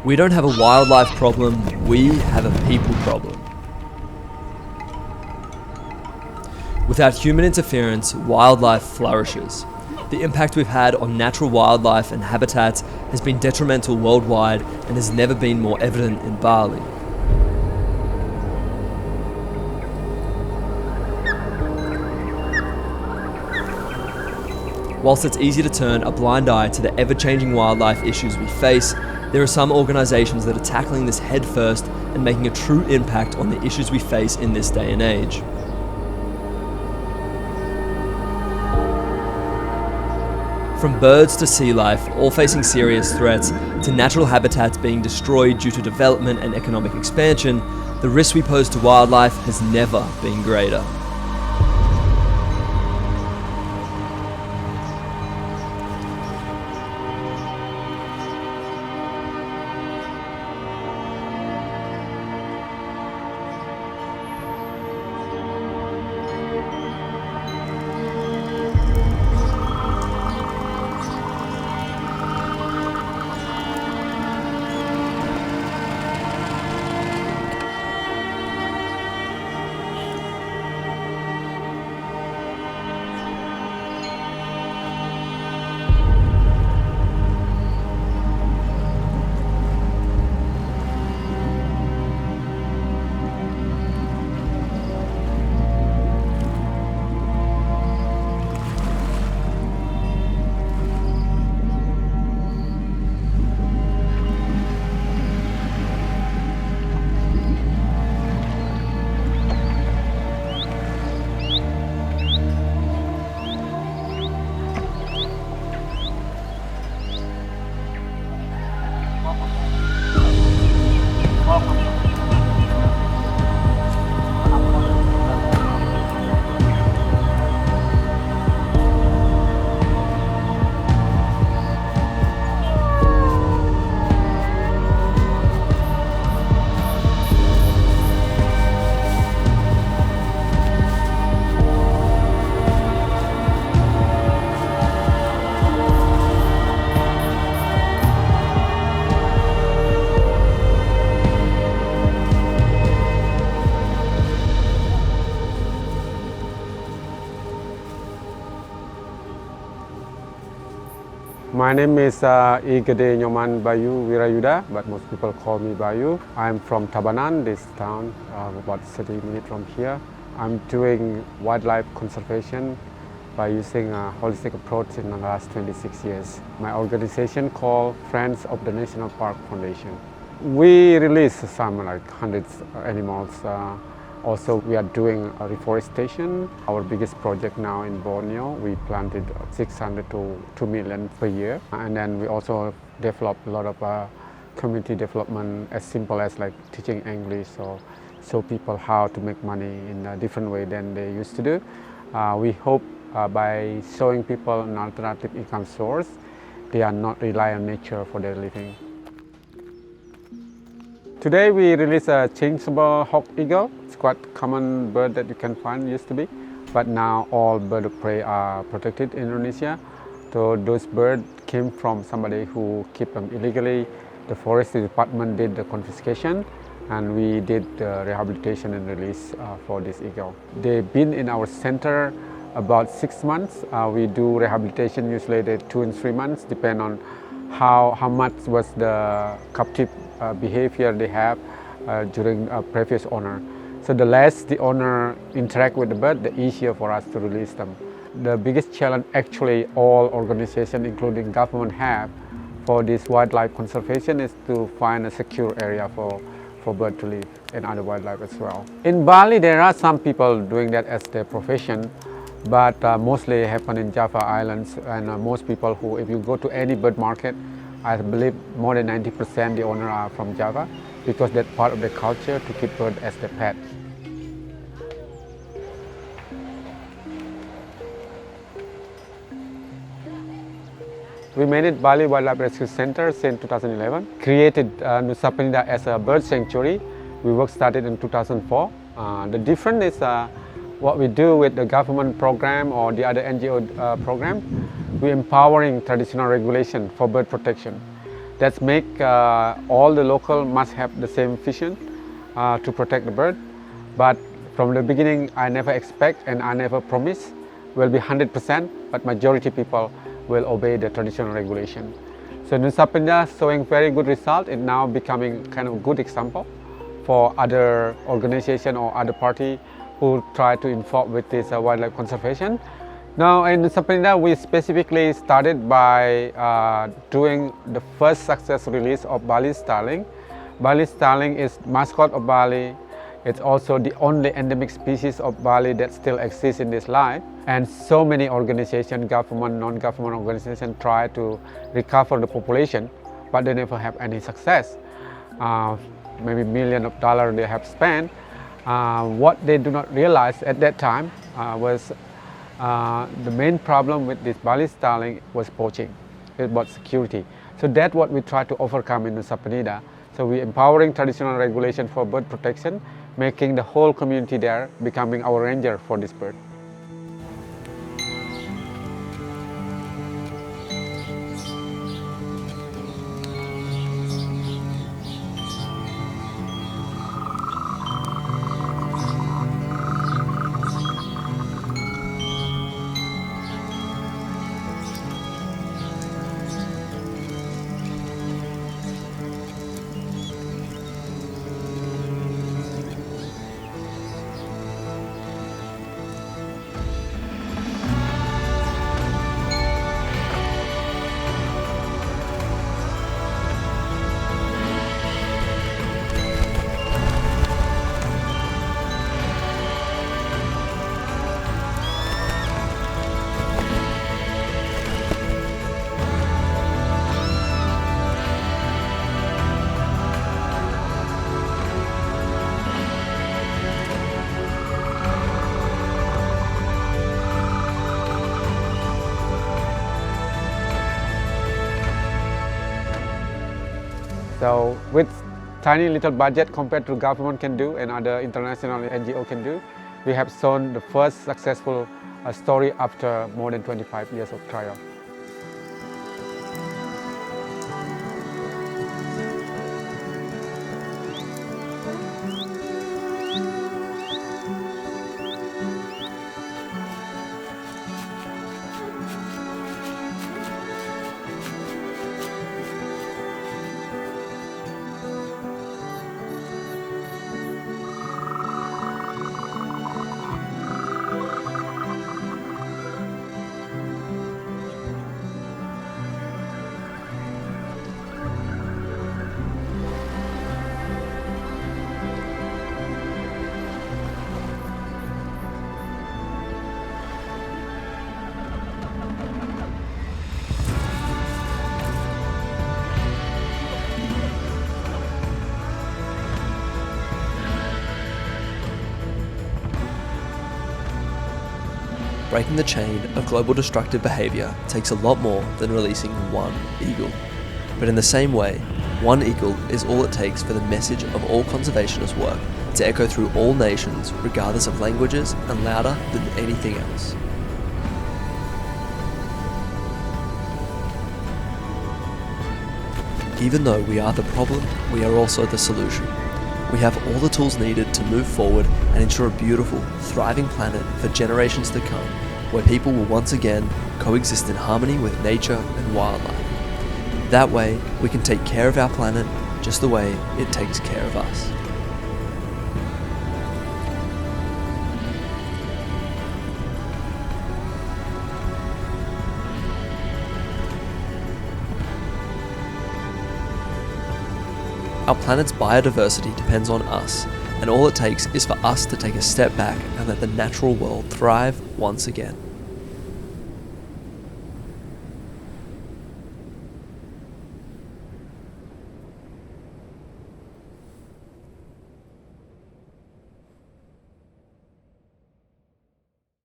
We don't have a wildlife problem, we have a people problem. Without human interference, wildlife flourishes. The impact we've had on natural wildlife and habitats has been detrimental worldwide and has never been more evident in Bali. Whilst it's easy to turn a blind eye to the ever-changing wildlife issues we face, there are some organisations that are tackling this head first and making a true impact on the issues we face in this day and age. From birds to sea life, all facing serious threats, to natural habitats being destroyed due to development and economic expansion, the risk we pose to wildlife has never been greater. My name is Gede, Nyoman, Bayu, Wirayudha, but most people call me Bayu. I'm from Tabanan, this town, about 30 minutes from here. I'm doing wildlife conservation by using a holistic approach in the last 26 years. My organization called Friends of the National Park Foundation. We release some hundreds of animals. Also, we are doing reforestation. Our biggest project now in Borneo, we planted 600 to 2 million per year. And then we also develop a lot of community development as simple as teaching English or show people how to make money in a different way than they used to do. We hope by showing people an alternative income source, they are not rely on nature for their living. Today we release a changeable hawk eagle. It's quite a common bird that you can find, used to be. But now all birds of prey are protected in Indonesia. So those birds came from somebody who kept them illegally. The forestry department did the confiscation and we did the rehabilitation and release for this eagle. They've been in our center about 6 months. We do rehabilitation usually 2 and 3 months, depend on how much was the captive behavior they have during a previous owner. So the less the owner interact with the bird, the easier for us to release them. The biggest challenge actually all organizations, including government, have for this wildlife conservation is to find a secure area for birds to live and other wildlife as well. In Bali, there are some people doing that as their profession, but mostly happen in Java Islands, and most people who, if you go to any bird market, I believe more than 90% the owner are from Java, because that's part of the culture to keep bird as their pet. We made it Bali Wildlife Rescue Center since 2011. Created Nusa Penida as a bird sanctuary. We work started in 2004. The difference is what we do with the government program or the other NGO program. We're empowering traditional regulation for bird protection. That make all the local must have the same vision to protect the bird. But from the beginning, I never expect and I never promise will be 100%, but majority people will obey the traditional regulation. So Nusa Penida showing very good result. It now becoming kind of a good example for other organization or other party who try to involve with this wildlife conservation. Now in Nusa Penida, we specifically started by doing the first success release of Bali starling. Bali starling is mascot of Bali. It's also the only endemic species of Bali that still exists in this life. And so many organizations, government, non-government organizations try to recover the population, but they never have any success. Maybe millions of dollars they have spent. What they do not realize at that time was the main problem with this Bali starling was poaching. It was security. So that's what we try to overcome in Nusa Penida. So we're empowering traditional regulation for bird protection, making the whole community there becoming our ranger for this bird. So with tiny little budget compared to government can do and other international NGO can do, we have shown the first successful story after more than 25 years of trial. Breaking the chain of global destructive behaviour takes a lot more than releasing one eagle. But in the same way, one eagle is all it takes for the message of all conservationist work to echo through all nations, regardless of languages, and louder than anything else. Even though we are the problem, we are also the solution. We have all the tools needed to move forward and ensure a beautiful, thriving planet for generations to come, where people will once again coexist in harmony with nature and wildlife. That way, we can take care of our planet just the way it takes care of us. Our planet's biodiversity depends on us, and all it takes is for us to take a step back and let the natural world thrive once again.